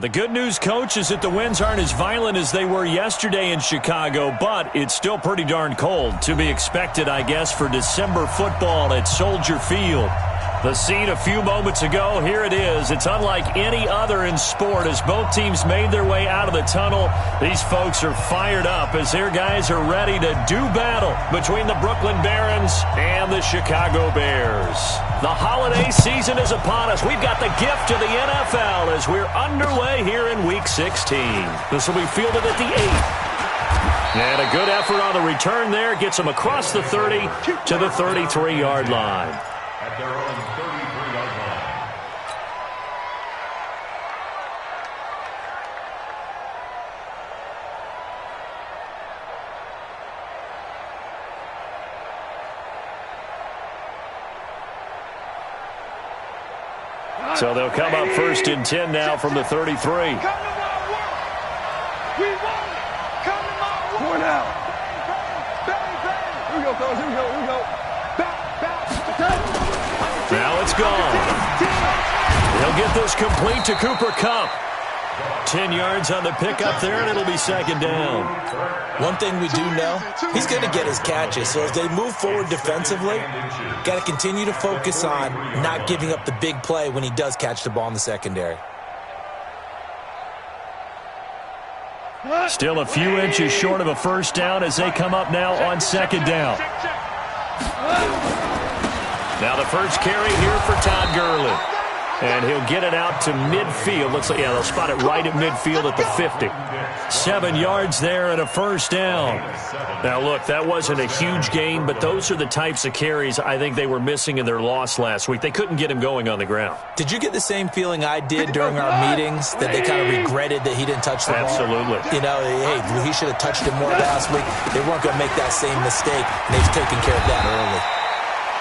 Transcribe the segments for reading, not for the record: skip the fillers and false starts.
The good news, Coach, is that the winds aren't as violent as they were yesterday in Chicago, but it's still pretty darn cold. To be expected, I guess, for December football at Soldier Field. The scene a few moments ago, here it is. It's unlike any other in sport as both teams made their way out of the tunnel. These folks are fired up as their guys are ready to do battle between the Brooklyn Barons and the Chicago Bears. The holiday season is upon us. We've got the gift of the NFL as we're underway here in Week 16. This will be fielded at the 8. And a good effort on the return there gets them across the 30 to the 33-yard line. At their own 33-yard line. So they'll come up first and 10 now from the 33. Come to my work. We want it. Come to my work. Point out. Bang, bang. Here we go, fellas. Here we go. Here we go. Now it's gone. He'll get this complete to Cooper Kupp. 10 yards on the pickup there, and it'll be second down. One thing we do know, he's going to get his catches. So as they move forward defensively, got to continue to focus on not giving up the big play when he does catch the ball in the secondary. Still a few inches short of a first down as they come up now on second down. Now the first carry here for Todd Gurley. And he'll get it out to midfield. Looks like, yeah, they'll spot it right at midfield at the 50. 7 yards there and a first down. Now, look, that wasn't a huge gain, but those are the types of carries I think they were missing in their loss last week. They couldn't get him going on the ground. Did you get the same feeling I did during our meetings, that they kind of regretted that he didn't touch the ball? Absolutely. You know, hey, he should have touched it more last week. They weren't going to make that same mistake, and they've taken care of that early.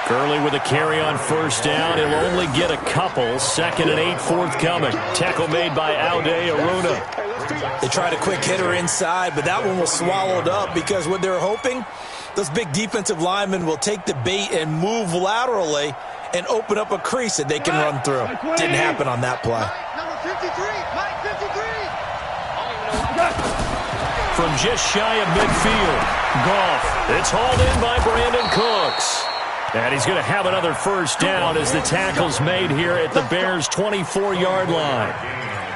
Gurley with a carry on first down. He'll only get a couple. Second and 8 forthcoming. Tackle made by Aude Aruna. They tried a quick hitter inside, but that one was swallowed up because what they're hoping, those big defensive linemen will take the bait and move laterally and open up a crease that they can run through. Didn't happen on that play. Number 53, Mike 53. From just shy of midfield, Goff. It's hauled in by Brandon Cooks. And he's going to have another first down as the tackle's made here at the Bears' 24-yard line.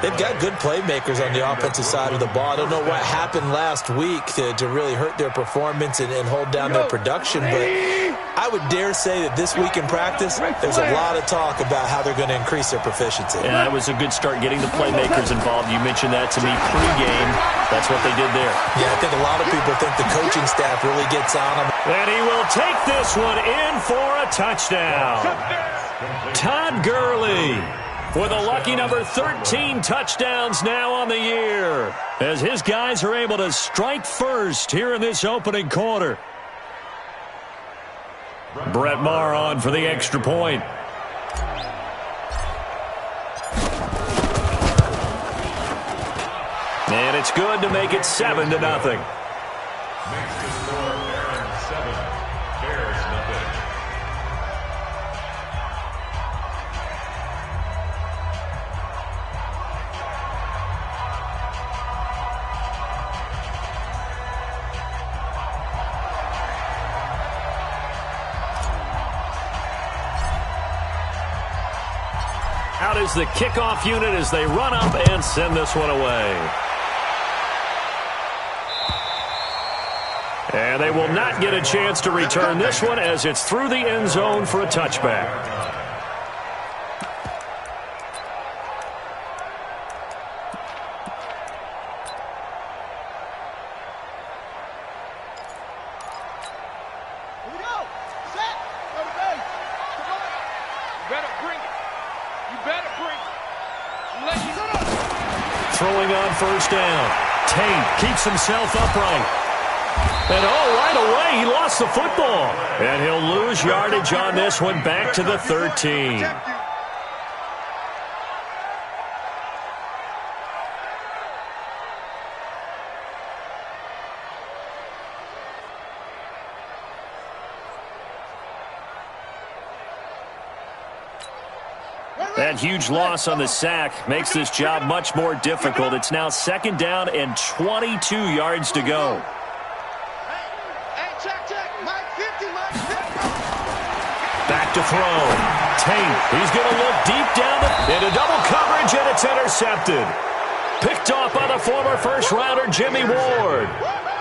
They've got good playmakers on the offensive side of the ball. I don't know what happened last week to really hurt their performance and hold down their production, but I would dare say that this week in practice, there's a lot of talk about how they're going to increase their proficiency. And that was a good start getting the playmakers involved. You mentioned that to me pregame. That's what they did there. Yeah, I think a lot of people think the coaching staff really gets on them. And he will take this one in for a touchdown. Todd Gurley with a lucky number 13 touchdowns now on the year, as his guys are able to strike first here in this opening quarter. Brett Maher on for the extra point. And it's good to make it 7-0. Makes the score Barons 7, Bears nothing. Out is the kickoff unit as they run up and send this one away. And they will not get a chance to return this one as it's through the end zone for a touchback. Here we go. Set. Go to base. Come on. You better bring it. You better bring it. Let you Throwing on first down. Tate keeps himself upright. And right away, he lost the football. And he'll lose yardage on this one back to the 13. That huge loss on the sack makes this job much more difficult. It's now 2nd down and 22 yards to go. Back to throw. Tate, he's going to look deep down into double coverage, and it's intercepted. Picked off by the former first-rounder Jimmy Ward.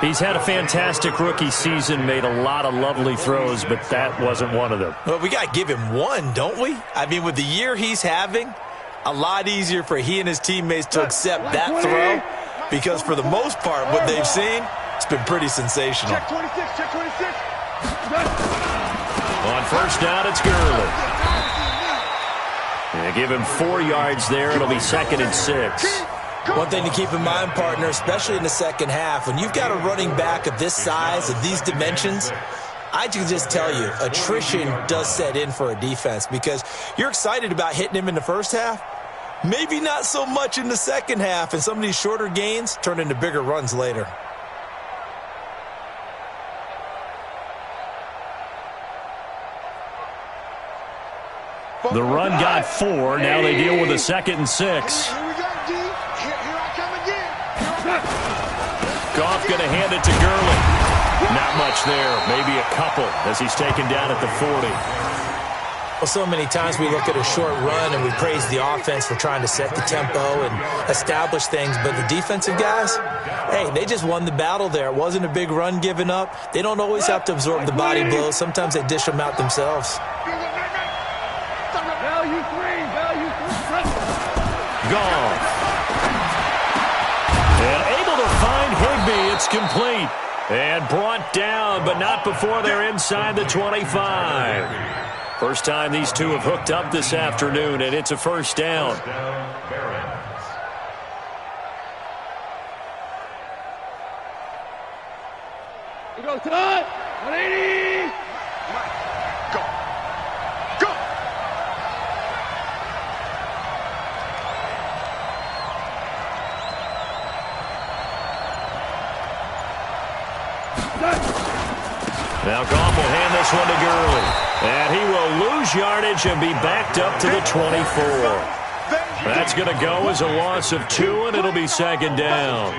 He's had a fantastic rookie season, made a lot of lovely throws, but that wasn't one of them. Well, we got to give him one, don't we? I mean, with the year he's having, a lot easier for he and his teammates to accept that throw, because for the most part, what they've seen, it's been pretty sensational. Check 26, check 26. On first down, it's Gurley. They give him 4 yards there. It'll be 2nd and 6. One thing to keep in mind, partner, especially in the second half, when you've got a running back of this size, of these dimensions, I can just tell you, attrition does set in for a defense because you're excited about hitting him in the first half, maybe not so much in the second half, and some of these shorter gains turn into bigger runs later. The run got 4. Now they deal with a 2nd and 6. Goff going to hand it to Gurley. Not much there. Maybe a couple as he's taken down at the 40. Well, so many times we look at a short run and we praise the offense for trying to set the tempo and establish things, but the defensive guys, hey, they just won the battle there. It wasn't a big run given up. They don't always have to absorb the body blows. Sometimes they dish them out themselves. Goff. And able to find Higbee. It's complete. And brought down, but not before they're inside the 25. First time these two have hooked up this afternoon, and it's a first down. We go, Todd. 180. Go. Go. Now Goff will hand this one to Gurley. And he will lose yardage and be backed up to the 24. That's going to go as a loss of 2, and it'll be 2nd down.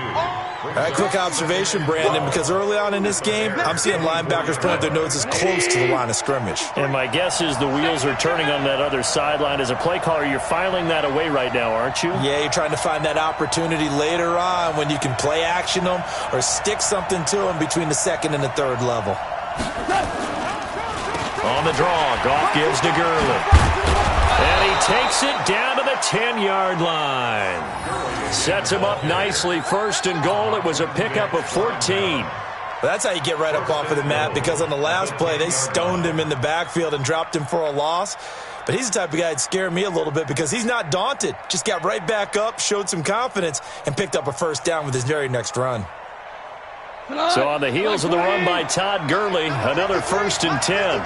All right, quick observation, Brandon, because early on in this game, I'm seeing linebackers plant their noses close to the line of scrimmage. And my guess is the wheels are turning on that other sideline. As a play caller, you're filing that away right now, aren't you? Yeah, you're trying to find that opportunity later on when you can play action them or stick something to them between the 2nd and the 3rd level. On the draw, Goff gives to Gurley. And he takes it down to the 10-yard line. Sets him up nicely. 1st and goal. It was a pickup of 14. That's how you get right up off of the mat, because on the last play, they stoned him in the backfield and dropped him for a loss. But he's the type of guy that'd scare me a little bit because he's not daunted. Just got right back up, showed some confidence, and picked up a first down with his very next run. So on the heels of the run by Todd Gurley, another 1st and 10.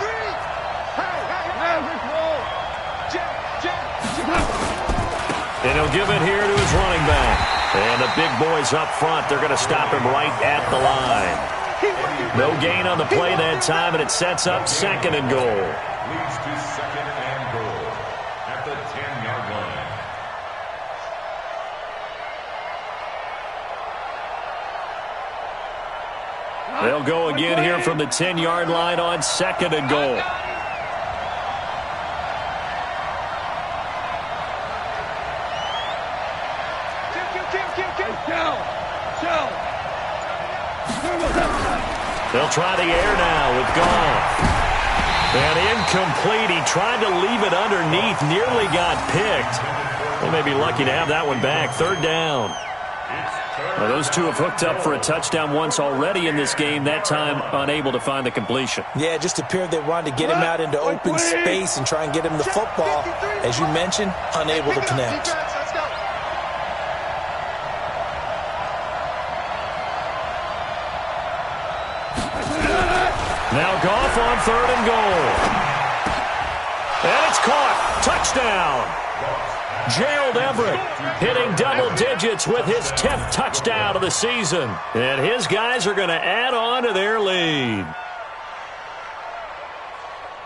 And he'll give it here to his running back. And the big boys up front, they're going to stop him right at the line. No gain on the play that time, and it sets up 2nd and goal. Leads to 2nd and goal at the 10-yard line. They'll go again here from the 10-yard line on 2nd and goal. They'll try the air now with Goff. And incomplete. He tried to leave it underneath. Nearly got picked. They may be lucky to have that one back. 3rd down. Now, those two have hooked up for a touchdown once already in this game, that time unable to find the completion. Yeah, it just appeared they wanted to get him out into open space and try and get him the football. As you mentioned, unable to connect. Now Goff on 3rd and goal. And it's caught. Touchdown. Gerald Everett hitting double digits with his 10th touchdown of the season. And his guys are going to add on to their lead.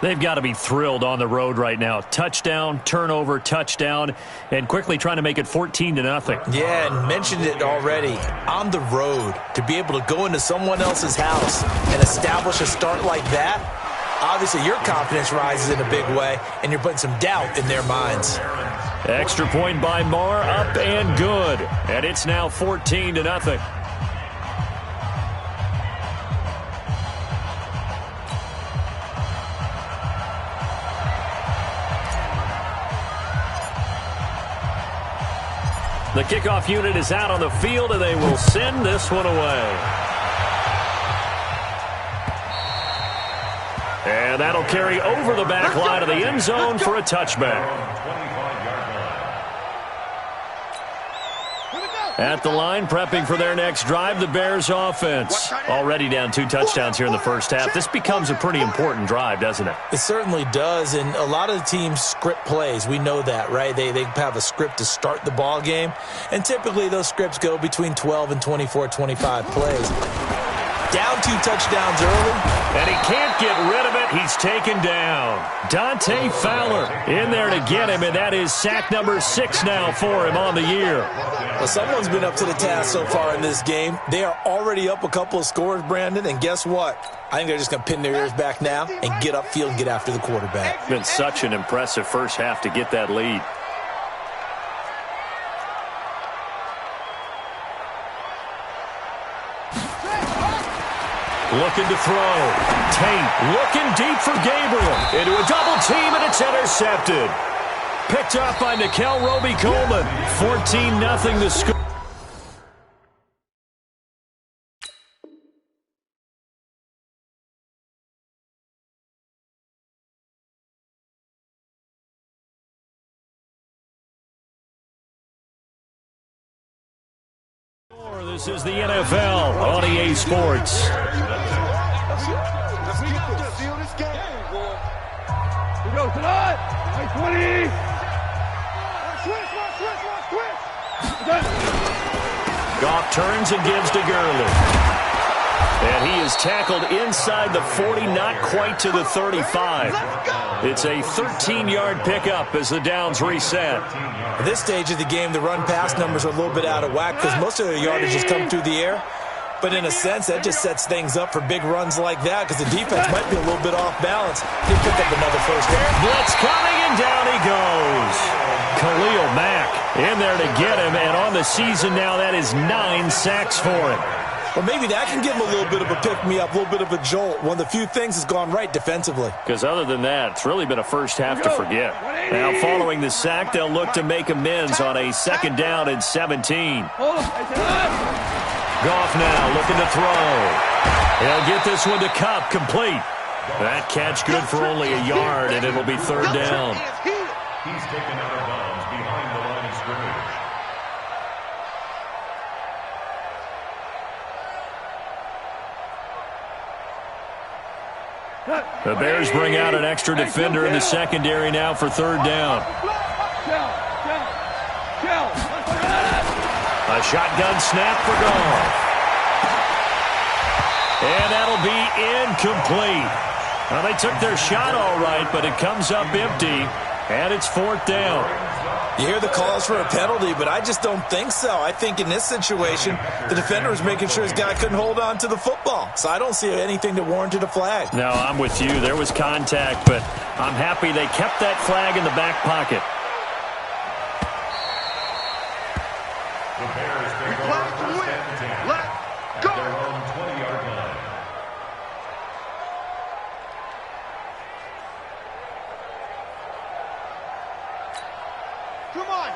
They've got to be thrilled on the road right now. Touchdown, turnover, touchdown, and quickly trying to make it 14-0. Yeah, and mentioned it already. On the road, to be able to go into someone else's house and establish a start like that, obviously your confidence rises in a big way, and you're putting some doubt in their minds. Extra point by Marr, up and good. And it's now 14-0. The kickoff unit is out on the field, and they will send this one away. And that'll carry over the back line of the end zone for a touchback. At the line, prepping for their next drive, the Bears offense. Already down 2 touchdowns here in the first half. This becomes a pretty important drive, doesn't it? It certainly does, and a lot of the teams script plays. We know that, right? They have a script to start the ball game, and typically those scripts go between 12 and 24, 25 plays. Down 2 touchdowns early. And he can't get rid of it. He's taken down. Dante Fowler in there to get him, and that is sack number 6 now for him on the year. Well, someone's been up to the task so far in this game. They are already up a couple of scores, Brandon, and guess what? I think they're just going to pin their ears back now and get upfield and get after the quarterback. It's been such an impressive first half to get that lead. Looking to throw. Tate looking deep for Gabriel. Into a double team, and it's intercepted. Picked up by Nickel Roby-Coleman. 14-0 the score. This is the NFL on EA Sports. We go tonight. 20. Goff turns and gives to Gurley. And he is tackled inside the 40, not quite to the 35. It's a 13-yard pickup as the downs reset. At this stage of the game, the run-pass numbers are a little bit out of whack because most of their yardage has come through the air. But in a sense, that just sets things up for big runs like that because the defense might be a little bit off balance. He'll pick up another first down. Blitz coming, and down he goes. Khalil Mack in there to get him, and on the season now, that is 9 sacks for him. Well, maybe that can give him a little bit of a pick-me-up, a little bit of a jolt. One of the few things has gone right defensively. Because other than that, it's really been a first half to forget. Now, following the sack, they'll look to make amends on a 2nd down and 17. Goff now looking to throw. He'll get this one to Kupp, complete. That catch good for only a yard, and it'll be 3rd down. He's taken out of bounds behind the line of scrimmage. The Bears bring out an extra defender in the secondary now for 3rd down. A shotgun snap for Goff. And that'll be incomplete. Well, they took their shot all right, but it comes up empty, and it's 4th down. You hear the calls for a penalty, but I just don't think so. I think in this situation, the defender was making sure his guy couldn't hold on to the football. So I don't see anything that warranted a flag. No, I'm with you. There was contact, but I'm happy they kept that flag in the back pocket. The Bears take over 1st and 10. Let's go. At their own 20-yard line.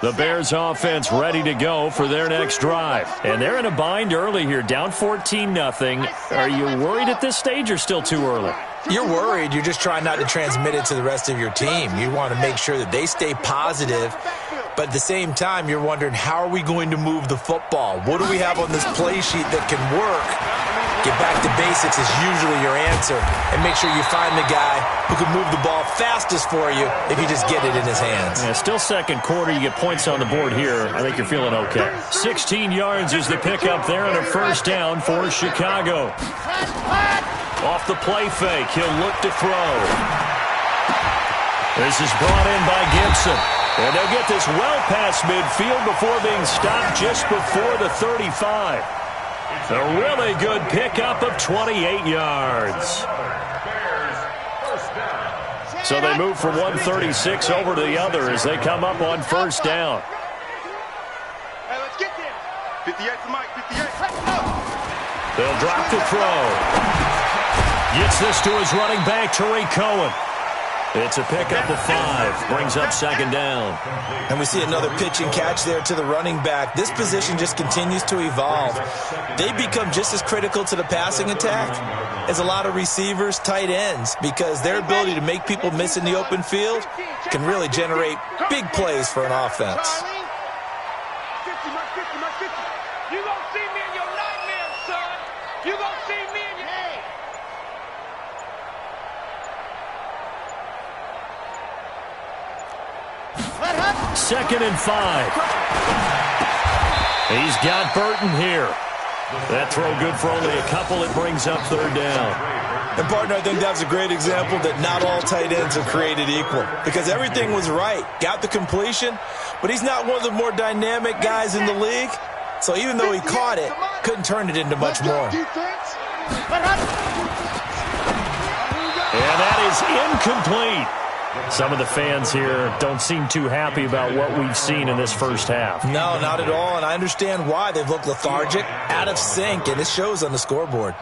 The Bears offense ready to go for their next drive. And they're in a bind early here, down 14-0. Are you worried at this stage or still too early? You're worried. You're just trying not to transmit it to the rest of your team. You want to make sure that they stay positive. But at the same time, you're wondering, how are we going to move the football? What do we have on this play sheet that can work? Get back to basics is usually your answer. And make sure you find the guy who can move the ball fastest for you if you just get it in his hands. Yeah, still 2nd quarter. You get points on the board here. I think you're feeling okay. 16 yards is the pickup there and a 1st down for Chicago. Off the play fake, he'll look to throw. This is brought in by Gibson. And they'll get this well past midfield before being stopped just before the 35. A really good pickup of 28 yards. So they move from 136 over to the other as they come up on first down. Hey, let's get there. 58 for Mike, 58. They'll drop the throw. Gets this to his running back, Tariq Cohen. It's a pickup of 5. Brings up second down. And we see another pitch and catch there to the running back. This position just continues to evolve. They become just as critical to the passing attack as a lot of receivers, tight ends, because their ability to make people miss in the open field can really generate big plays for an offense. 50, Mike, 50, Mike, 50. You gonna see me in your nightmares, son. You gonna see me in your... Second and 5. He's got Burton here. That throw good for only a couple. It brings up third down. And, partner, I think that's a great example that not all tight ends are created equal, because everything was right. Got the completion, but he's not one of the more dynamic guys in the league. So even though he caught it, couldn't turn it into much more. And that is incomplete. Some of the fans here don't seem too happy about what we've seen in this first half. No, not at all, and I understand why. They've looked lethargic, out of sync, and it shows on the scoreboard.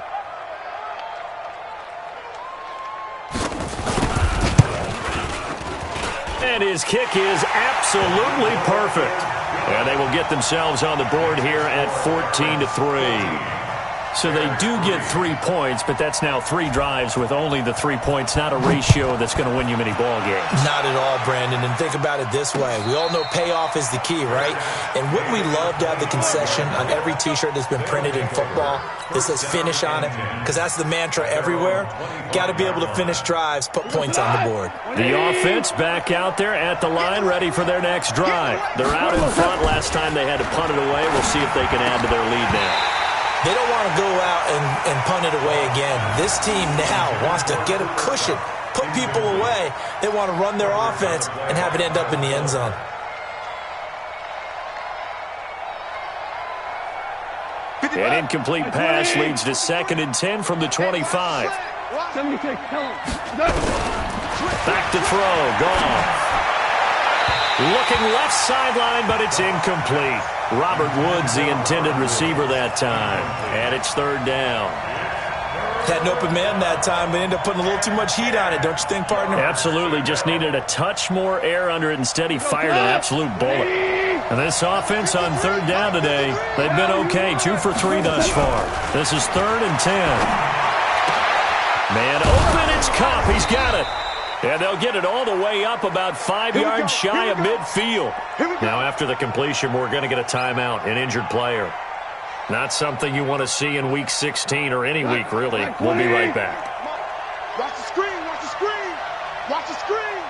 And his kick is absolutely perfect. And they will get themselves on the board here at 14-3. So they do get 3 points, but that's now 3 drives with only the 3 points, not a ratio that's going to win you many ball games. Not at all, Brandon. And think about it this way. We all know payoff is the key, right? And wouldn't we love to have the concession on every T-shirt that's been printed in football that says finish on it? Because that's the mantra everywhere. Got to be able to finish drives, put points on the board. The offense back out there at the line, ready for their next drive. They're out in front. Last time they had to punt it away. We'll see if they can add to their lead now. They don't want to go out and punt it away again. This team now wants to get a cushion, put people away. They want to run their offense and have it end up in the end zone. An incomplete pass leads to 2nd and 10 from the 25. Back to throw. Gone. Looking left sideline, but it's incomplete. Robert Woods, the intended receiver that time. And it's third down. Had an open man that time, but ended up putting a little too much heat on it, don't you think, partner? Absolutely. Just needed a touch more air under it. Instead, he fired an absolute bullet. And this offense on third down today, they've been okay. 2 for 3 thus far. This is 3rd and 10. Man open, it's Cup. He's got it. And they'll get it all the way up about 5 yards shy of midfield. Now, after the completion, we're going to get a timeout, an injured player. Not something you want to see in Week 16 or any week, really. We'll be right back. Watch the screen, watch the screen. Watch the screen.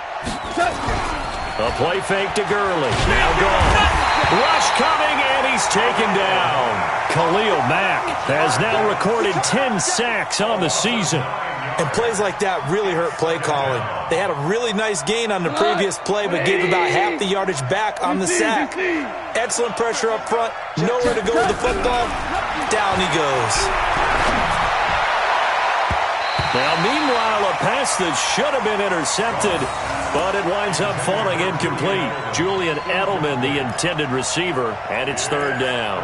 A play fake to Gurley. Now gone. Rush coming, and he's taken down. Khalil Mack has now recorded 10 sacks on the season. And plays like that really hurt play calling. They had a really nice gain on the previous play, but gave about half the yardage back on the sack. Excellent pressure up front. Nowhere to go with the football. Down he goes. Now, meanwhile, a pass that should have been intercepted, but it winds up falling incomplete. Julian Edelman, the intended receiver, and it's third down.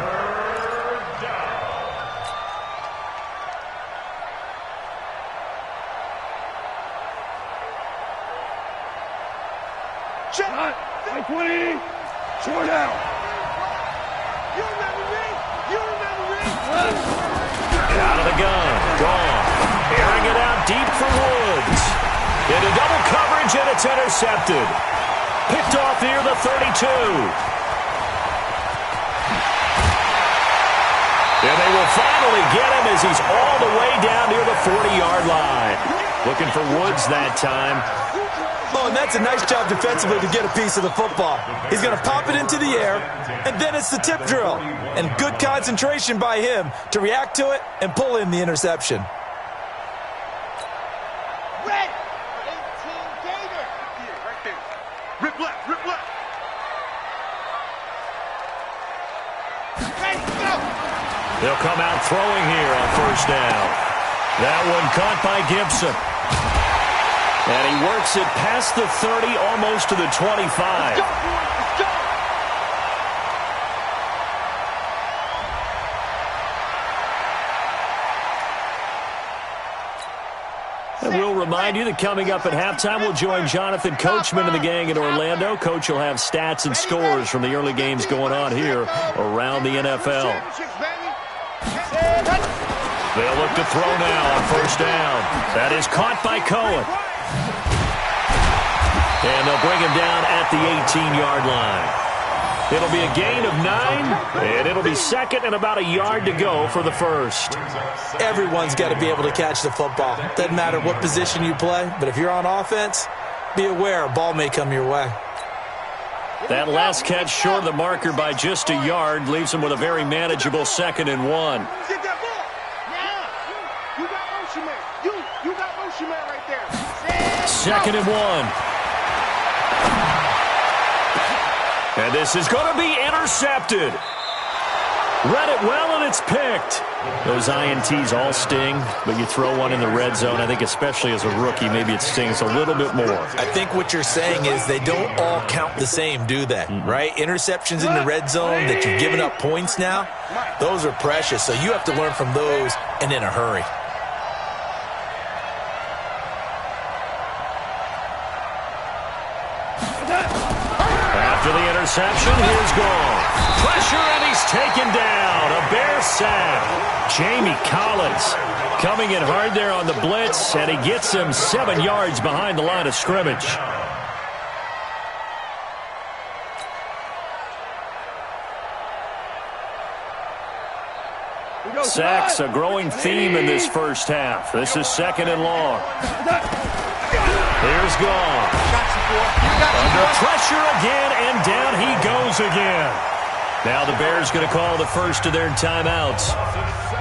Check. 20. Short out. You remember me? You remember me? Out of the gun. Gone. Airing it out deep for Woods. Into double coverage, and it's intercepted. Picked off near the 32. And they will finally get him as he's all the way down near the 40-yard line. Looking for Woods that time. Oh, and that's a nice job defensively to get a piece of the football. He's going to pop it into the air, and then it's the tip drill. And good concentration by him to react to it and pull in the interception. Red. 18 Gator. Rip left, rip left. Ready, go. They'll come out throwing here on first down. That one caught by Gibson. And he works it past the 30, almost to the 25. Let's go, boys, let's go. And we'll remind you that coming up at halftime, we'll join Jonathan Coachman and the gang in Orlando. Coach will have stats and scores from the early games going on here around the NFL. They'll look to throw now on first down. That is caught by Cohen. And they'll bring him down at the 18-yard line. It'll be a gain of 9, and it'll be second and about a yard to go for the first. Everyone's got to be able to catch the football. Doesn't matter what position you play, but if you're on offense, be aware a ball may come your way. That last catch short of the marker by just a yard leaves him with a very manageable 2nd and 1. Get that ball. Now. You got motion man. You got motion man right there. 2nd and 1. And this is going to be intercepted. Read it well, and it's picked. Those INTs all sting, but you throw one in the red zone, I think especially as a rookie, maybe it stings a little bit more. I think what you're saying is they don't all count the same, do they? Right? Interceptions in the red zone that you've given up points now, those are precious, so you have to learn from those and in a hurry. After the interception, here's Gall. Pressure, and he's taken down. A Bear sack. Jamie Collins coming in hard there on the blitz, and he gets him 7 yards behind the line of scrimmage. Sacks, a growing theme in this first half. This is 2nd and long. Here's Gall. Under pressure again, and down he goes again. Now the Bears going to call the first of their timeouts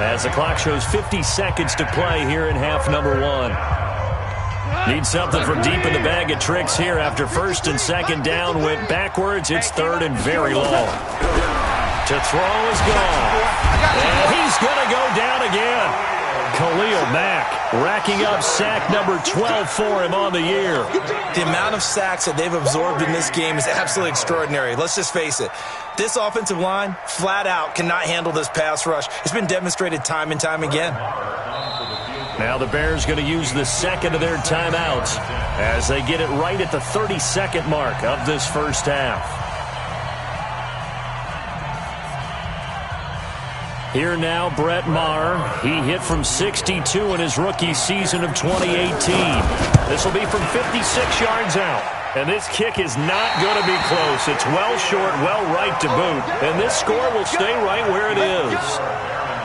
as the clock shows 50 seconds to play here in half number 1. Need something from deep in the bag of tricks here after 1st and 2nd down went backwards. It's 3rd and very long. To throw is Gall. And he's going to go down again. Khalil Mack racking up sack number 12 for him on the year. The amount of sacks that they've absorbed in this game is absolutely extraordinary. Let's just face it. This offensive line, flat out, cannot handle this pass rush. It's been demonstrated time and time again. Now the Bears going to use the 2nd of their timeouts as they get it right at the 30-second mark of this first half. Here now, Brett Maher. He hit from 62 in his rookie season of 2018. This will be from 56 yards out. And this kick is not going to be close. It's well short, well right to boot. And this score will stay right where it is.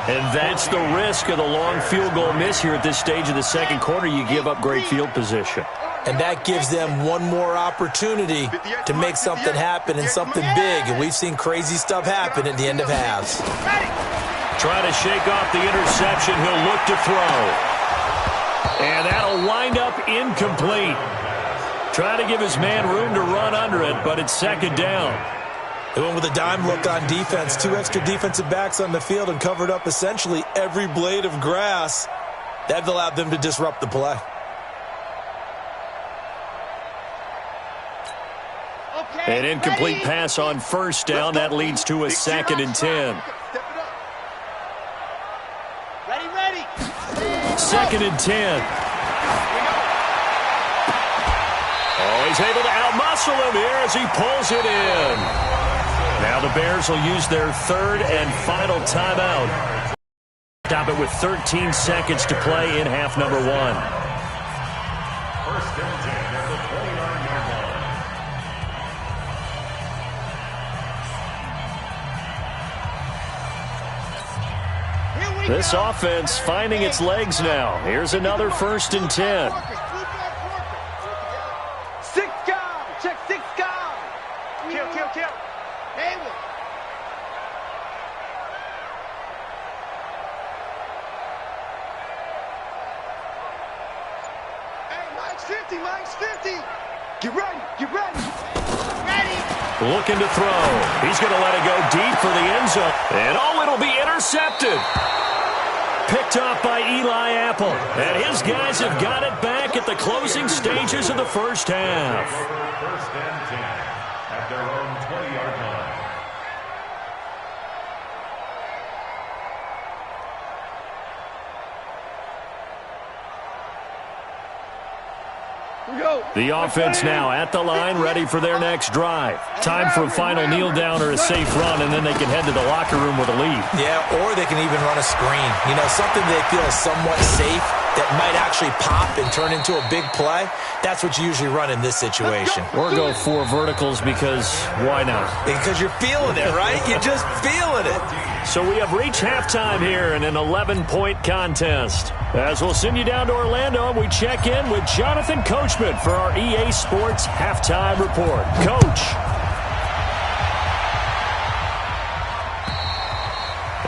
And that's the risk of the long field goal miss here at this stage of the second quarter. You give up great field position. And that gives them one more opportunity to make something happen and something big. And we've seen crazy stuff happen at the end of halves. Try to shake off the interception. He'll look to throw. And that'll wind up incomplete. Try to give his man room to run under it, but it's 2nd down. They went with a dime look on defense. 2 extra defensive backs on the field and covered up essentially every blade of grass. That allowed them to disrupt the play. An incomplete pass on first down. That leads to a 2nd and 10. Ready. 2nd and 10. Oh, he's able to outmuscle him here as he pulls it in. Now the Bears will use their 3rd and final timeout. Stop it with 13 seconds to play in half number 1. 1st and 10 at the 29-yard line. This offense finding its legs now. Here's another 1st and 10. 6 guys. Check 6 guys. Kill. Hayward. Hey, Mike's 50. Get ready. Looking to throw. He's going to let it go deep for the end zone. And it'll be intercepted. Picked off by Eli Apple. And his guys have got it back at the closing stages of the first half. First and 10 at their own 20-yard line. The offense now at the line, ready for their next drive. Time for a final kneel down or a safe run, and then they can head to the locker room with a lead. Yeah, or they can even run a screen. You know, something they feel is somewhat safe that might actually pop and turn into a big play. That's what you usually run in this situation. Or go 4 verticals because why not? Because you're feeling it, right? You're just feeling it. So we have reached halftime here in an 11-point contest. As we'll send you down to Orlando, and we check in with Jonathan Coachman for our EA Sports Halftime Report. Coach.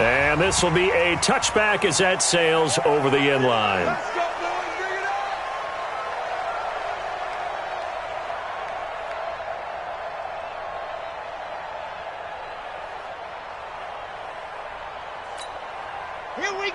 And this will be a touchback as that sails over the end line.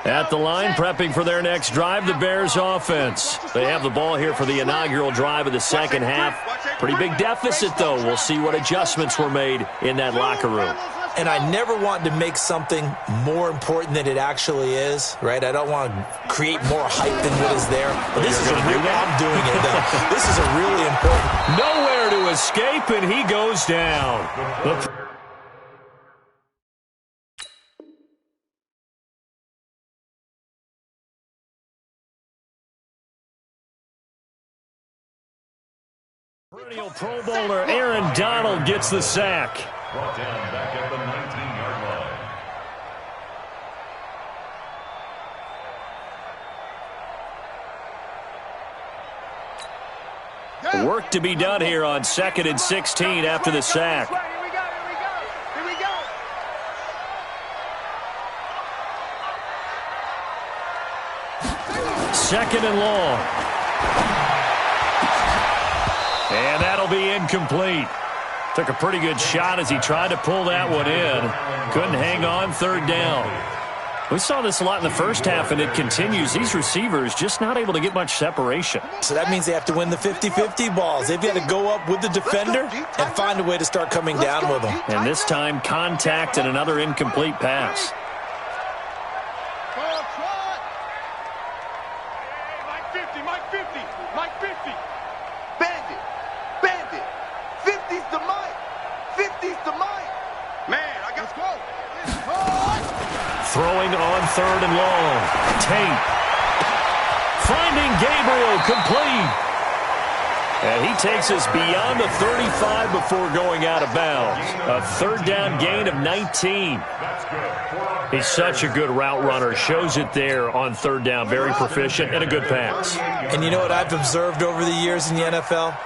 At the line, prepping for their next drive, the Bears offense. They have the ball here for the inaugural drive of the second half. Pretty big deficit, though. We'll see what adjustments were made in that locker room. And I never want to make something more important than it actually is, right? I don't want to create more hype than what is there. But this is I'm doing it, though. This is a really important. Nowhere to escape, and he goes down. Perennial Pro Bowler Aaron Donald gets the sack. Brought down back at the 19-yard line. Work to be done here on 2nd and 16 after the sack. Here we go. 2nd and long. And that'll be incomplete. Took a pretty good shot as he tried to pull that one in. Couldn't hang on, 3rd down. We saw this a lot in the first half, and it continues. These receivers just not able to get much separation. So that means they have to win the 50-50 balls. They've got to go up with the defender and find a way to start coming down with them. And this time, contact and another incomplete pass. Mike 50. Bandit. 50's the Mike. 50's the Mike. Man, I got to go. Throwing on 3rd and long. Tate. Finding Gabriel, complete. And he takes us beyond the 35 before going out of bounds. A 3rd down gain of 19. He's such a good route runner. Shows it there on 3rd down. Very proficient and a good pass. And you know what I've observed over the years in the NFL?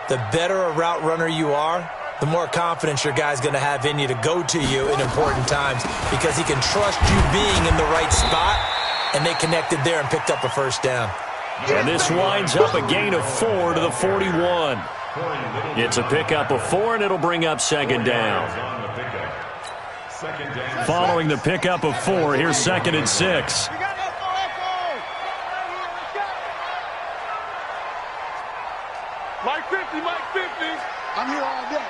The better a route runner you are, the more confidence your guy's going to have in you to go to you in important times because he can trust you being in the right spot, and they connected there and picked up a 1st down. And this winds up a gain of 4 to the 41. It's a pickup of 4, and it'll bring up 2nd down. Following the pickup of 4, here's 2nd and 6. Mike 50. I'm here all day.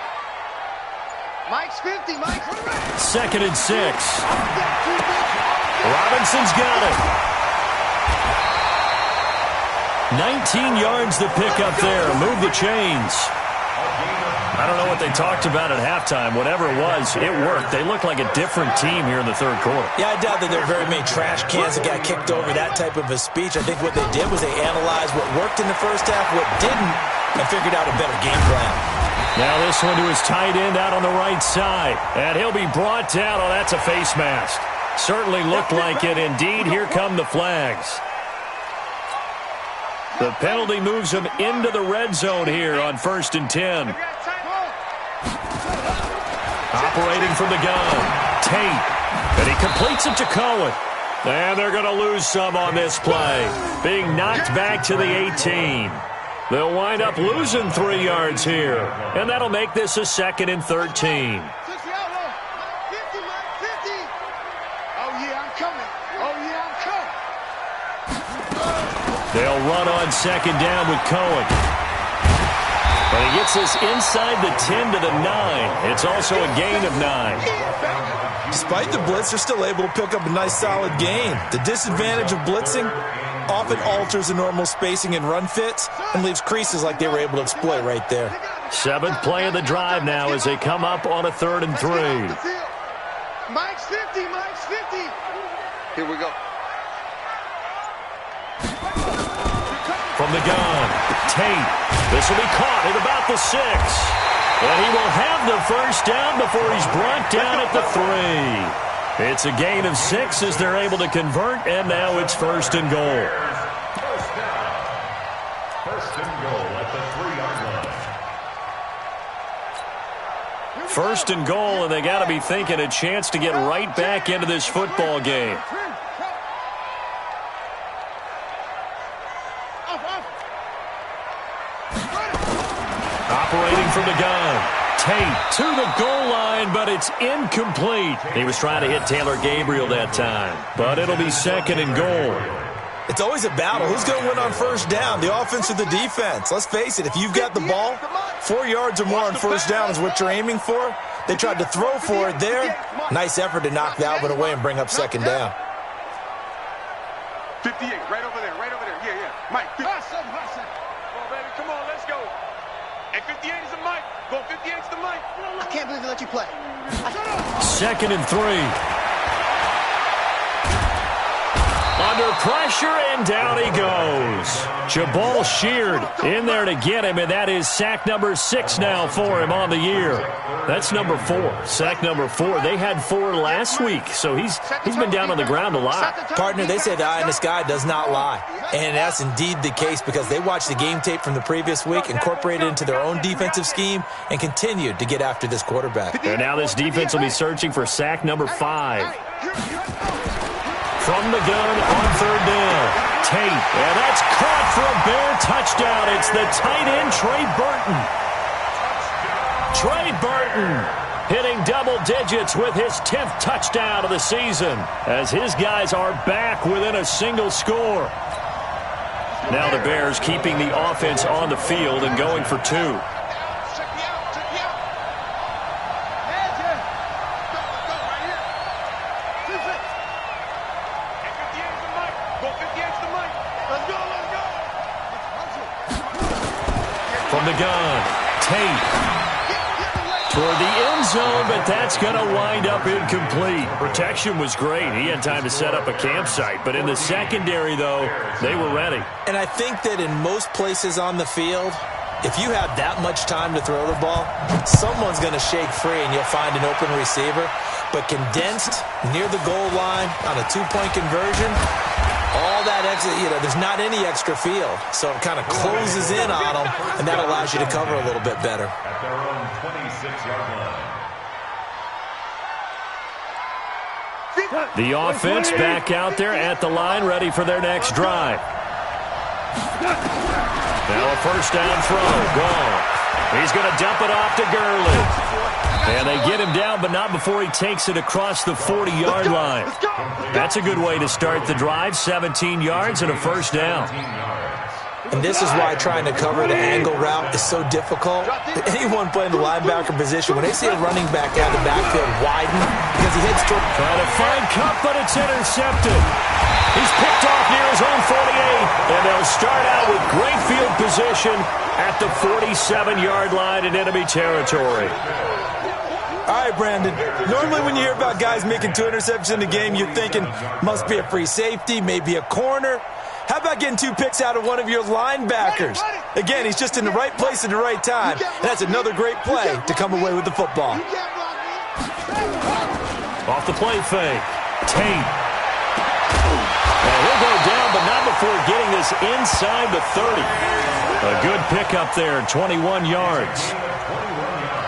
Mike's 50. 2nd and 6. Robinson's got it. 19 yards the pickup there. Move the chains. I don't know what they talked about at halftime. Whatever it was, it worked. They look like a different team here in the 3rd quarter. Yeah, I doubt that there are very many trash cans that got kicked over that type of a speech. I think what they did was they analyzed what worked in the first half, what didn't, and figured out a better game plan. Now this one to his tight end out on the right side. And he'll be brought down. Oh, that's a face mask. Certainly looked like it. Indeed, here come the flags. The penalty moves him into the red zone here on 1st and 10. Operating from the gun. Tate. And he completes it to Cohen. And they're going to lose some on this play. Being knocked back to the 18. They'll wind up losing 3 yards here, and that'll make this a 2nd and 13. They'll run on 2nd down with Cohen. But he gets this inside the 10 to the 9. It's also a gain of 9. Despite the blitz, they're still able to pick up a nice solid gain. The disadvantage of blitzing often alters the normal spacing and run fits and leaves creases like they were able to exploit right there. 7th play of the drive now as they come up on a 3rd and 3. Mike's 50, Mike's 50. Here we go. From the gun, Tate. This will be caught at about the 6. And he will have the first down before he's brought down at the 3. It's a gain of 6 as they're able to convert, and now it's 1st and goal. First and goal at the 3-yard line. 1st and goal, and they got to be thinking a chance to get right back into this football game. Operating from the gun. Tate to the goal line, but it's incomplete. He was trying to hit Taylor Gabriel that time, but it'll be 2nd and goal. It's always a battle. Who's going to win on 1st down, the offense or the defense? Let's face it, if you've got the ball, 4 yards or more on 1st down is what you're aiming for. They tried to throw for it there. Nice effort to knock that one away and bring up 2nd down. 58, right over there, right over there. Yeah, yeah. Mike, 57. Come on, baby, come on, let's go. And 58 is the Mike. Go, 58 is the Mike. I can't believe they let you play. 2nd and 3. Under pressure, and down he goes. Jabal Sheard in there to get him, and that is sack number 6 now for him on the year. That's number 4, sack number 4. They had 4 last week, so he's been down on the ground a lot. Partner, they say the eye in the sky does not lie. And that's indeed the case because they watched the game tape from the previous week, incorporated it into their own defensive scheme, and continued to get after this quarterback. And now this defense will be searching for sack number 5. From the gun on 3rd down. Tate, and that's caught for a Bear touchdown. It's the tight end, Trey Burton. Trey Burton hitting double digits with his 10th touchdown of the season as his guys are back within a single score. Now the Bears keeping the offense on the field and going for 2. From the gun, Tate toward the end zone, but that's going to wind up incomplete. Protection was great. He had time to set up a campsite, but in the secondary, though, they were ready. And I think that in most places on the field, if you have that much time to throw the ball, someone's going to shake free and you'll find an open receiver. But condensed near the goal line on a 2-point conversion, all that extra, there's not any extra field. So it kind of closes in on them, and that allows you to cover a little bit better. At their own 26-yard line. The offense back out there at the line, ready for their next drive. Now a 1st down throw, gone. He's going to dump it off to Gurley. And they get him down, but not before he takes it across the 40-yard line. That's a good way to start the drive, 17 yards and a 1st down. And this is why trying to cover the angle route is so difficult. Anyone playing the linebacker position, when they see a running back out of the backfield widen, because he hits toward... Trying to find Cup, but it's intercepted. He's picked off near his own 48, and they'll start out with great field position at the 47-yard line in enemy territory. All right, Brandon, normally when you hear about guys making 2 interceptions in a game, you're thinking must be a free safety, maybe a corner. How about getting 2 picks out of one of your linebackers? Again, he's just in the right place at the right time, and that's another great play to come away with the football. Off the play fake, Tate. And he'll go down, but not before getting this inside the 30. A good pickup there, 21 yards.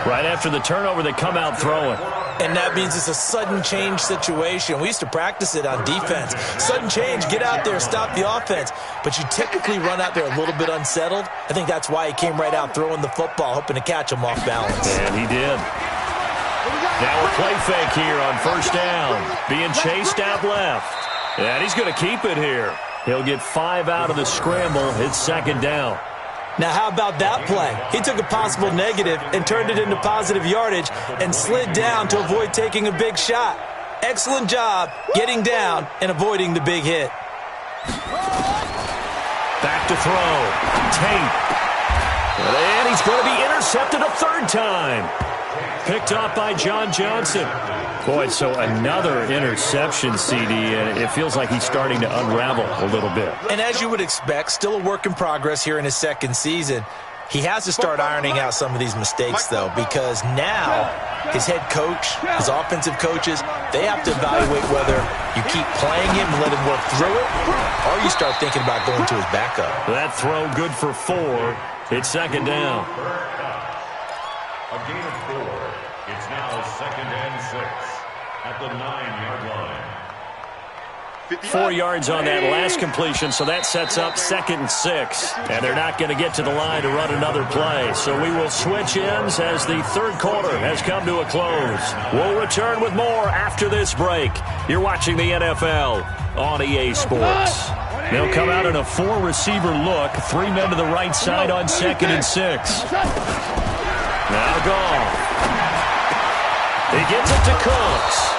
Right after the turnover, they come out throwing. And that means it's a sudden change situation. We used to practice it on defense. Sudden change, get out there, stop the offense. But you typically run out there a little bit unsettled. I think that's why he came right out throwing the football, hoping to catch him off balance. And he did. Now a play fake here on first down. Being chased out left. And he's going to keep it here. He'll get 5 out of the scramble. It's second down. Now, how about that play? He took a possible negative and turned it into positive yardage and slid down to avoid taking a big shot. Excellent job getting down and avoiding the big hit. Back to throw. Tate. And he's going to be intercepted a third time. Picked off by John Johnson. Boy, so another interception, CD, and it feels like he's starting to unravel a little bit. And as you would expect, still a work in progress here in his second season. He has to start ironing out some of these mistakes, though, because now his head coach, his offensive coaches, they have to evaluate whether you keep playing him and let him work through it, or you start thinking about going to his backup. That throw good for 4. It's second down. A gain of 4. It's now second and 6 at the 9-yard line. 4 yards on that last completion, so that sets up second and 6. And they're not going to get to the line to run another play. So we will switch ends as the third quarter has come to a close. We'll return with more after this break. You're watching the NFL on EA Sports. They'll come out in a 4-receiver look. 3 men to the right side on second and 6. Now Goff. He gets it to Cooks.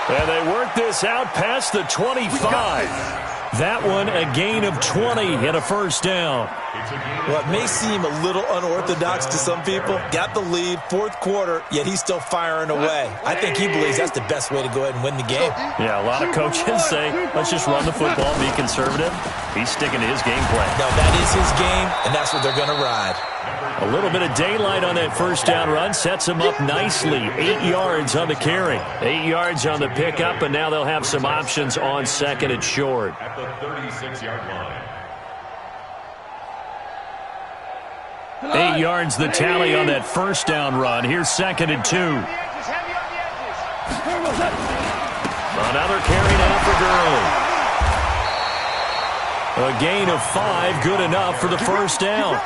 And they work this out past the 25. That one a gain of 20 and a first down. Well, it may seem a little unorthodox to some people. Got the lead, fourth quarter, yet he's still firing away. I think he believes that's the best way to go ahead and win the game. Yeah, a lot of coaches say, let's just run the football, be conservative. He's sticking to his game plan. No, that is his game, and that's what they're going to ride. A little bit of daylight on that first down run sets him up nicely. 8 yards on the carry. 8 yards on the pickup, and now they'll have some options on second and short. At the 36-yard line. 8 yards the tally on that first down run. Here's second and 2. Another carry now for Gurley. A gain of 5, good enough for the first down.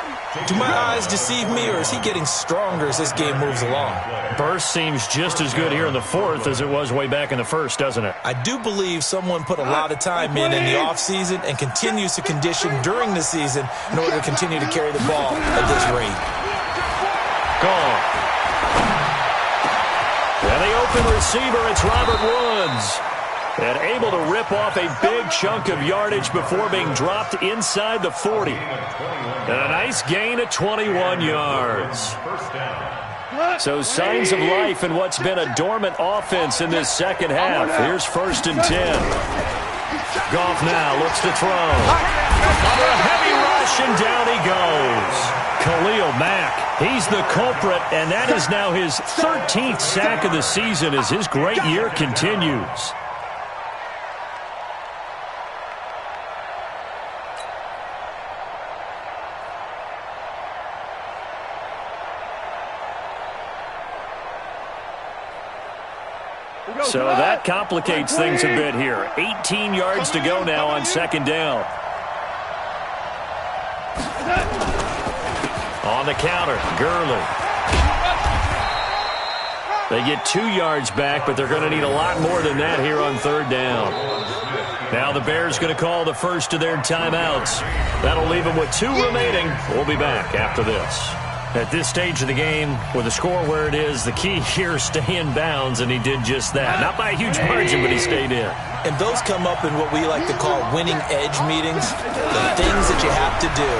Do my eyes deceive me, or is he getting stronger as this game moves along? Burst seems just as good here in the fourth as it was way back in the first, doesn't it? I do believe someone put a lot of time in the offseason and continues to condition during the season in order to continue to carry the ball at this rate. Gone. And the open receiver, it's Robert Woods. And able to rip off a big chunk of yardage before being dropped inside the 40. And a nice gain of 21 yards. So signs of life in what's been a dormant offense in this second half. Here's first and 10. Goff now looks to throw. Under a heavy rush, and down he goes. Khalil Mack, he's the culprit, and that is now his 13th sack of the season as his great year continues. So that complicates things a bit here. 18 yards to go now on second down. On the counter, Gurley. They get 2 yards back, but they're going to need a lot more than that here on third down. Now the Bears going to call the first of their timeouts. That'll leave them with 2 remaining. We'll be back after this. At this stage of the game, with the score where it is, the key here is stay in bounds, and he did just that. Not by a huge margin, but he stayed in. And those come up in what we like to call winning edge meetings. The things that you have to do,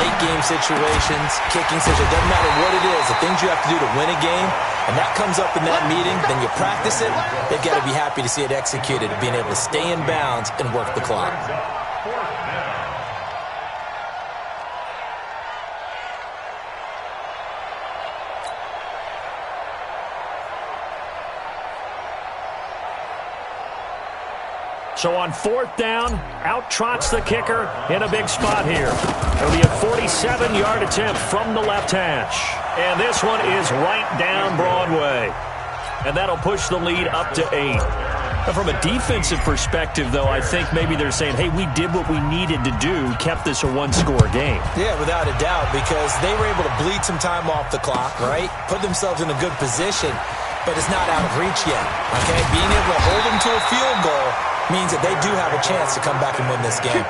late game situations, kicking situations, it doesn't matter what it is, the things you have to do to win a game, and that comes up in that meeting, then you practice it, they've got to be happy to see it executed, being able to stay in bounds and work the clock. So on fourth down, out trots the kicker in a big spot here. It'll be a 47-yard attempt from the left hash. And this one is right down Broadway. And that'll push the lead up to 8. Now, from a defensive perspective, though, I think maybe they're saying, hey, we did what we needed to do, kept this a one-score game. Yeah, without a doubt, because they were able to bleed some time off the clock, right? Put themselves in a good position, but it's not out of reach yet, okay? Being able to hold them to a field goal means that they do have a chance to come back and win this game.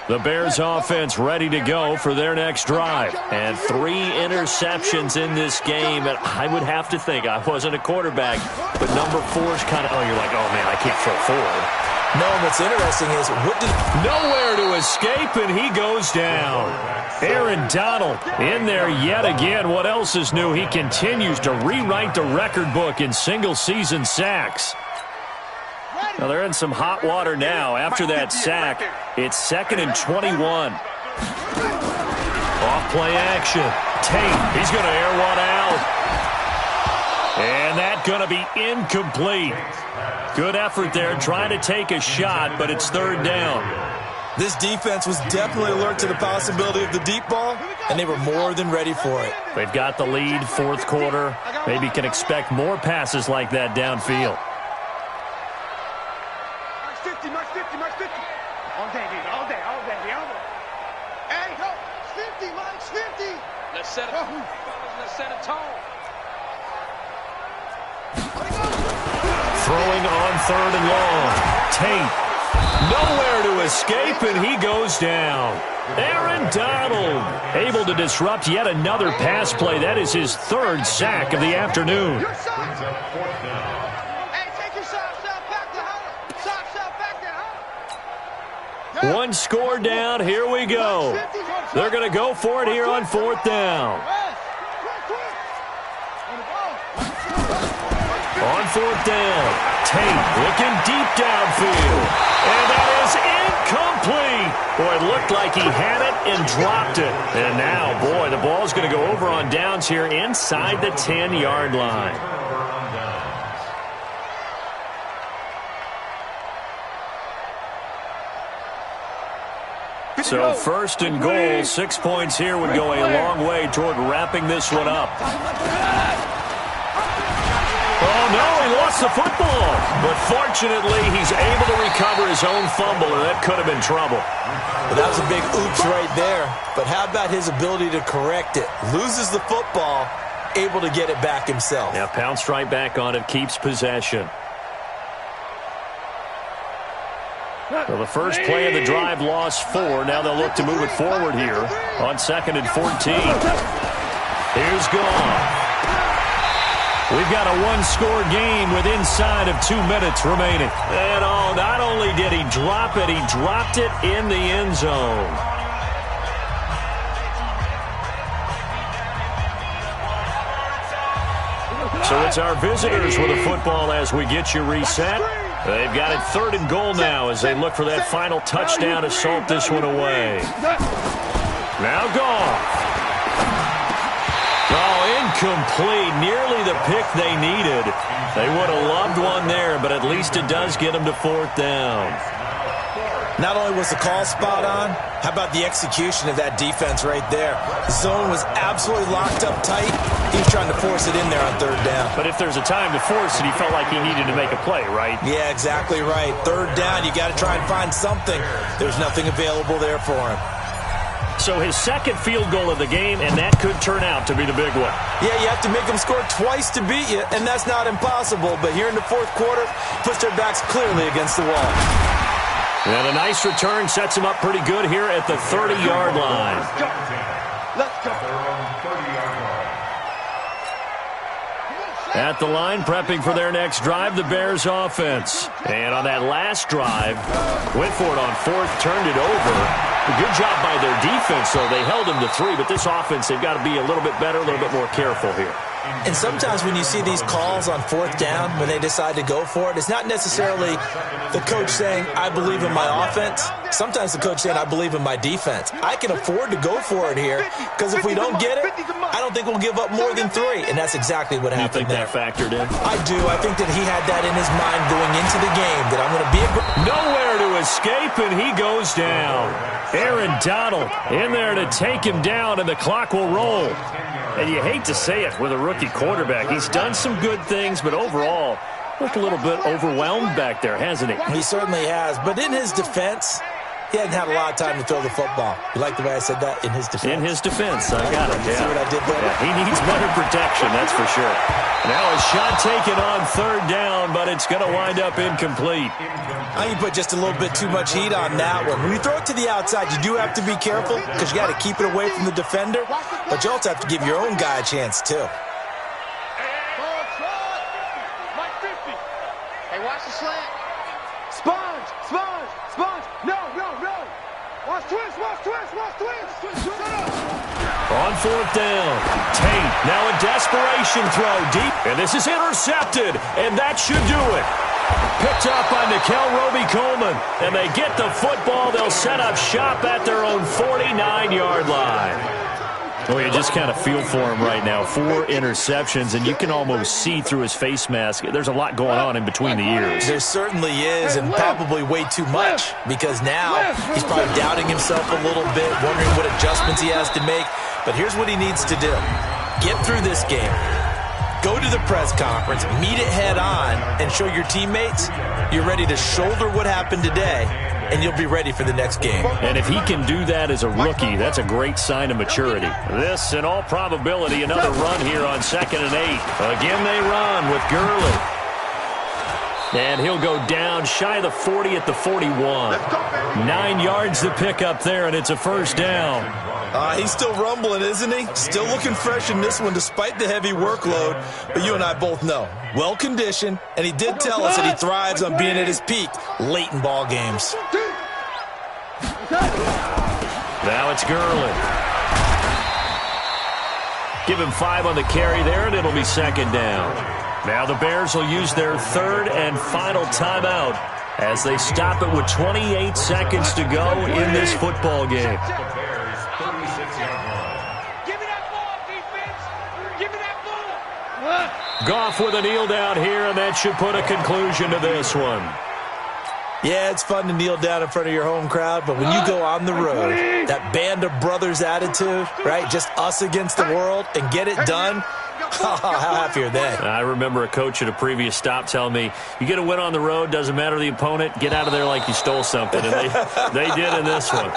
The Bears offense ready to go for their next drive. And 3 interceptions in this game. And I would have to think, I wasn't a quarterback, but number 4's kind of, you're like, oh, man, I can't throw forward. No, what's interesting is, nowhere to escape, and he goes down. Aaron Donald in there yet again. What else is new? He continues to rewrite the record book in single-season sacks. Now, they're in some hot water now. After that sack, it's 2nd and 21. Off-play action. Tate, he's going to air one out. And that's going to be incomplete. Good effort there, trying to take a shot, but it's 3rd down. This defense was definitely alert to the possibility of the deep ball, and they were more than ready for it. They've got the lead, 4th quarter. Maybe can expect more passes like that downfield. Max 50. All day, baby. All day. Hey, go. 50, Max 50. Let's set a tone. Throwing on 3rd and long. Tate. Nowhere to escape, and he goes down. Aaron Donald able to disrupt yet another pass play. That is his 3rd sack of the afternoon. One score down. Here we go. They're going to go for it here on 4th down. On 4th down, Tate looking deep downfield. And that is incomplete. Boy, it looked like he had it and dropped it. And now, boy, the ball's going to go over on downs here inside the 10-yard line. So 1st and goal, 6 points here would go a long way toward wrapping this one up. Oh, no, he lost the football. But fortunately, he's able to recover his own fumble, and that could have been trouble. Well, that was a big oops right there. But how about his ability to correct it? Loses the football, able to get it back himself. Yeah, pounced right back on it, keeps possession. Well, the first play of the drive lost 4. Now they'll look to move it forward here on 2nd and 14. Here's gone. We've got a one-score game with inside of 2 minutes remaining. And not only did he drop it, he dropped it in the end zone. So it's our visitors with a football as we get you reset. They've got it 3rd and goal now as they look for that final touchdown to salt this one away. Now Goff. Incomplete. Nearly the pick they needed. They would have loved one there, but at least it does get them to 4th down. Not only was the call spot on, how about the execution of that defense right there? The zone was absolutely locked up tight. He was trying to force it in there on 3rd down. But if there's a time to force it, he felt like he needed to make a play, right? Yeah, exactly right. 3rd down, you got to try and find something. There's nothing available there for him. So his 2nd field goal of the game, and that could turn out to be the big one. Yeah, you have to make them score twice to beat you, and that's not impossible. But here in the 4th quarter, puts their backs clearly against the wall. And a nice return sets him up pretty good here at the 30-yard line. Let's go. At the line, prepping for their next drive, the Bears offense. And on that last drive, went for it on 4th, turned it over. A good job by their defense, though. They held him to 3, but this offense, they've got to be a little bit better, a little bit more careful here. And sometimes when you see these calls on fourth down, when they decide to go for it, it's not necessarily the coach saying, I believe in my offense. Sometimes the coach saying, I believe in my defense. I can afford to go for it here because if we don't get it, I don't think we'll give up more than 3. And that's exactly what happened there. You think that factored in? I do. I think that he had that in his mind going into the game, that I'm going to be nowhere to escape, and he goes down. Aaron Donald in there to take him down, and the clock will roll. And you hate to say it with a rookie quarterback. He's done some good things, but overall, looked a little bit overwhelmed back there, hasn't he? He certainly has. But in his defense, he hadn't had a lot of time to throw the football. You like the way I said that? In his defense. In his defense. I got it. You see what I did there? Yeah, he needs better protection, that's for sure. Now a shot taken on third down, but it's going to wind up incomplete. I think you put just a little bit too much heat on that one. When you throw it to the outside, you do have to be careful because you got to keep it away from the defender, but you also have to give your own guy a chance, too. Hey, watch the slant. Sponge. No. Watch twist. Shut up. On fourth down, Tate, now a desperation throw deep, and this is intercepted, and that should do it. Picked up by Nickel Roby-Coleman, and they get the football. They'll set up shop at their own 49-yard line. Well, you just kind of feel for him right now. 4 interceptions, and you can almost see through his face mask. There's a lot going on in between the ears. There certainly is, and probably way too much, because now he's probably doubting himself a little bit, wondering what adjustments he has to make. But here's what he needs to do. Get through this game. Go to the press conference, meet it head on, and show your teammates you're ready to shoulder what happened today, and you'll be ready for the next game. And if he can do that as a rookie, that's a great sign of maturity. This, in all probability, another run here on 2nd and 8. Again, they run with Gurley. And he'll go down shy of the 40 at the 41. 9 yards to pick up there, and it's a first down. He's still rumbling, isn't he? Still looking fresh in this one despite the heavy workload. But you and I both know, well-conditioned, and he did tell us that he thrives on being at his peak late in ball games. Now it's Gurley. Give him 5 on the carry there, and it'll be 2nd down. Now the Bears will use their 3rd and final timeout as they stop it with 28 seconds to go in this football game. Goff with a kneel down here, and that should put a conclusion to this one. Yeah, it's fun to kneel down in front of your home crowd, but when you go on the road, that band of brothers attitude, right, just us against the world, and get it done, how happy are they? I remember a coach at a previous stop telling me, you get a win on the road, doesn't matter the opponent, get out of there like you stole something, and they did in this one.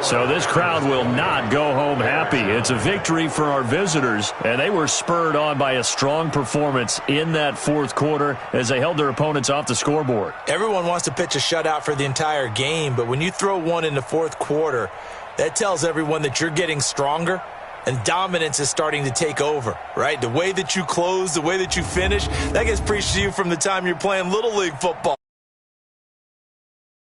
So this crowd will not go home happy. It's a victory for our visitors, and they were spurred on by a strong performance in that 4th quarter as they held their opponents off the scoreboard. Everyone wants to pitch a shutout for the entire game, but when you throw one in the 4th quarter, that tells everyone that you're getting stronger and dominance is starting to take over, right? The way that you close, the way that you finish, that gets preached to you from the time you're playing Little League football.